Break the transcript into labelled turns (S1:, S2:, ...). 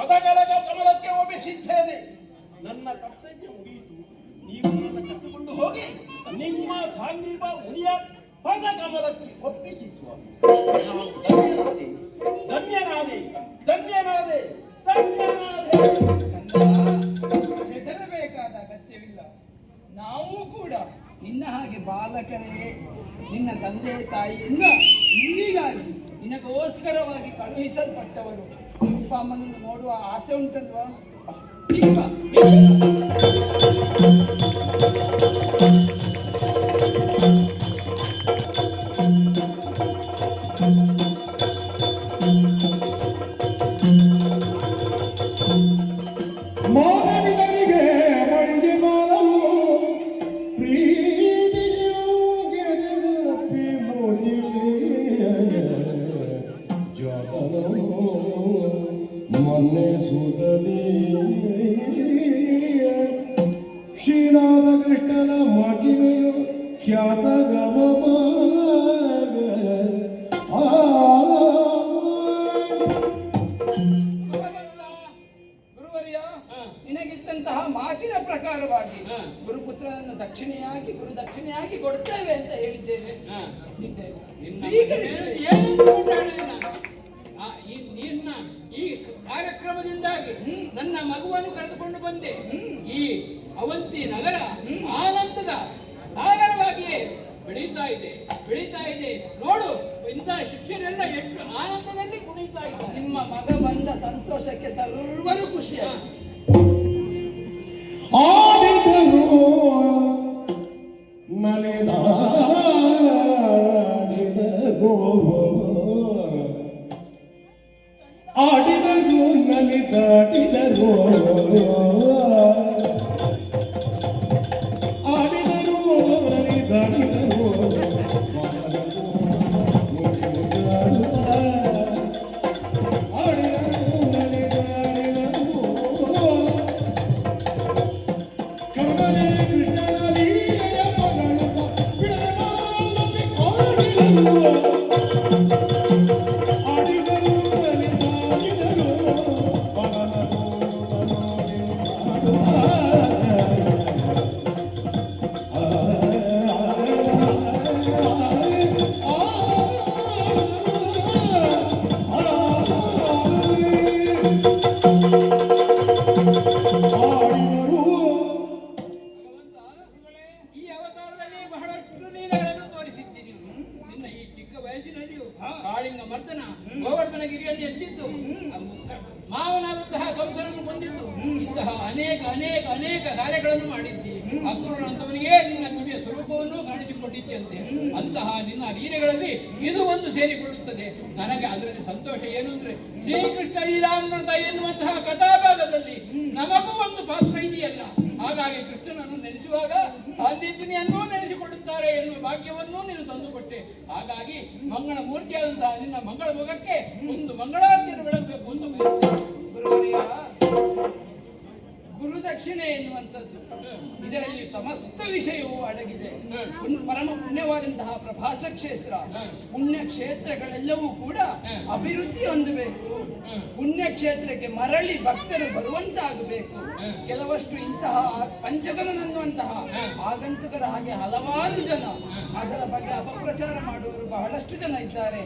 S1: ಪದಗಳ ಕಮಲಕ್ಕೆ ಒಪ್ಪಿಸಿದ್ದೇನೆ. ನನ್ನ ಕರ್ತವ್ಯ ಮುಗಿಯಿತು. ನೀವು ನನ್ನ ಕರೆದುಕೊಂಡು ಹೋಗಿ ನಿಮ್ಮ ಸಾಂಗೀಪ ಮುನಿಯ ಪದ ಕಮಲಕ್ಕೆ ಒಪ್ಪಿಸಿ ಸ್ವಾಮಿ. ಧನ್ಯನಾದೆ ಧನ್ಯನಾದೆ ಧನ್ಯನಾದೆ.
S2: ಹೆದರಬೇಕಾದ ಅಗತ್ಯವಿಲ್ಲ. ನಾವು ಕೂಡ ನಿನ್ನ ಹಾಗೆ ಬಾಲಕರೇ. ನಿನ್ನ ತಂದೆ ತಾಯಿಯಿಂದ ಇಲ್ಲಿಗಾಗಿ ನಿನಗೋಸ್ಕರವಾಗಿ ಕಳುಹಿಸಲ್ಪಟ್ಟವರು. ಅಪ್ಪ ಅಮ್ಮನನ್ನು ನೋಡುವ ಆಸೆ ಉಂಟಲ್ವಾ? ಈಗ
S3: ಮಾನವಿದರಿಗೆ ಮಡಿಗೆ ಮಾನವು ಪ್ರೀತಿಯು ಗೆದಗಪ್ಪಿ ಮೋದಿಗೆ ಜಗನು ಮೊನ್ನೆ ಸುಧನಿ ಶ್ರೀರಾಧ ಕೃಷ್ಣನ ಮಗಿಮೆಯು ಖ್ಯಾತ ಗಮಮ
S2: ನಿನಗಿದ್ದಂತಹ ಮಾತಿನ ಪ್ರಕಾರವಾಗಿ ಗುರುಪುತ್ರನನ್ನು ಗುರುದಕ್ಷಿಣೆಯಾಗಿ ಕೊಡುತ್ತೇವೆ ಅಂತ ಹೇಳಿದ್ದೇವೆ.
S4: ಈ ಕಾರ್ಯಕ್ರಮದಿಂದಾಗಿ ನನ್ನ ಮಗುವನ್ನು ಕರೆದುಕೊಂಡು ಬಂದೆ. ಈ ಅವಂತಿ ನಗರ ಆನಂದದ ಸಾಗರವಾಗಿಯೇ ಬೆಳೀತಾ ಇದೆ. ನೋಡು, ಇಂತಹ ಶಿಕ್ಷರೆಲ್ಲ ಎಷ್ಟು ಆನಂದದಲ್ಲಿ ಕುಣಿತಾ ಇದ್ದಾರೆ.
S2: ನಿಮ್ಮ ಮಗ ಬಂದ ಸಂತೋಷಕ್ಕೆ ಸರ್ವರು ಖುಷಿಯಾಗಿ
S3: ಆಡಿದರು ನಲಿದಾಡಿದರು ಆಡಿದರು ನಲಿದಾಡಿದರು ಆಡಿದರು ನಲಿದಾಡಿದರು
S4: ಕಾಳಿಂಗ ಮರ್ದನ ಗೋವರ್ಧನಗಿರಿಯಲ್ಲಿ ಎದ್ದಿದ್ದು, ಮಾವನಾದಂತಹ ಕಂಸನನ್ನು ಕೊಂದಿದ್ದು, ಇಂತಹ ಅನೇಕ ಕಾರ್ಯಗಳನ್ನು ಮಾಡಿದ್ದಿ. ಅಕ್ರೂರನಂತವನಿಗೆ ನಿನ್ನ ದಿವ್ಯ ಸ್ವರೂಪವನ್ನು ಕಾಣಿಸಿಕೊಂಡಿದ್ದಂತೆ. ಅಂತಹ ನಿನ್ನ ಲೀಲೆಗಳಲ್ಲಿ ಇದು ಒಂದು ಸೇರಿಕೊಳ್ಳುತ್ತದೆ. ನನಗೆ ಅದರಲ್ಲಿ ಸಂತೋಷ ಏನು ಅಂದ್ರೆ, ಶ್ರೀಕೃಷ್ಣ ಲೀಲಾಮೃತ ಎನ್ನುವಂತಹ ಕಥಾಭಾಗದಲ್ಲಿ ನಮಗೂ ಒಂದು ಪಾತ್ರ ಇದೆಯಲ್ಲ. ಹಾಗಾಗಿ ಕೃಷ್ಣನನ್ನು ನೆನೆಸುವಾಗ ಸಾಂದೀಪಿನಿಯನ್ನೂ ನೆನೆಸಿಕೊಳ್ಳುತ್ತಾರೆ ಎನ್ನುವ ಭಾಗ್ಯವನ್ನೂ ನೀನು ತಂದುಕೊಟ್ಟೆ. ಹಾಗಾಗಿ ಮಂಗಳ ಮೂರ್ತಿಯಾದಂತಹ ನಿನ್ನ ಮಂಗಳ ಮುಖಕ್ಕೆ ಒಂದು ಮಂಗಳಾರತಿಯನ್ನು ಬೆಳಗಬೇಕು ಒಂದು
S2: ಗುರುದಕ್ಷಿಣೆ ಎನ್ನುವಂಥದ್ದು. ಇದರಲ್ಲಿ ಸಮಸ್ತ ವಿಷಯವೂ ಅಡಗಿದೆ. ಪರಮ ಪುಣ್ಯವಾದಂತಹ ಪ್ರಭಾಸ ಕ್ಷೇತ್ರ, ಪುಣ್ಯ ಕ್ಷೇತ್ರಗಳೆಲ್ಲವೂ ಕೂಡ ಅಭಿವೃದ್ಧಿ ಹೊಂದಬೇಕು. ಪುಣ್ಯ ಕ್ಷೇತ್ರಕ್ಕೆ ಮರಳಿ ಭಕ್ತರು ಬರುವಂತಾಗಬೇಕು. ಕೆಲವಷ್ಟು ಇಂತಹ ಪಂಚತನನ್ನುವಂತಹ ಆಗಂತುಕರ ಹಾಗೆ ಹಲವಾರು ಜನ ಅದರ ಬಗ್ಗೆ ಅಪಪ್ರಚಾರ ಮಾಡುವವರು ಬಹಳಷ್ಟು ಜನ ಇದ್ದಾರೆ.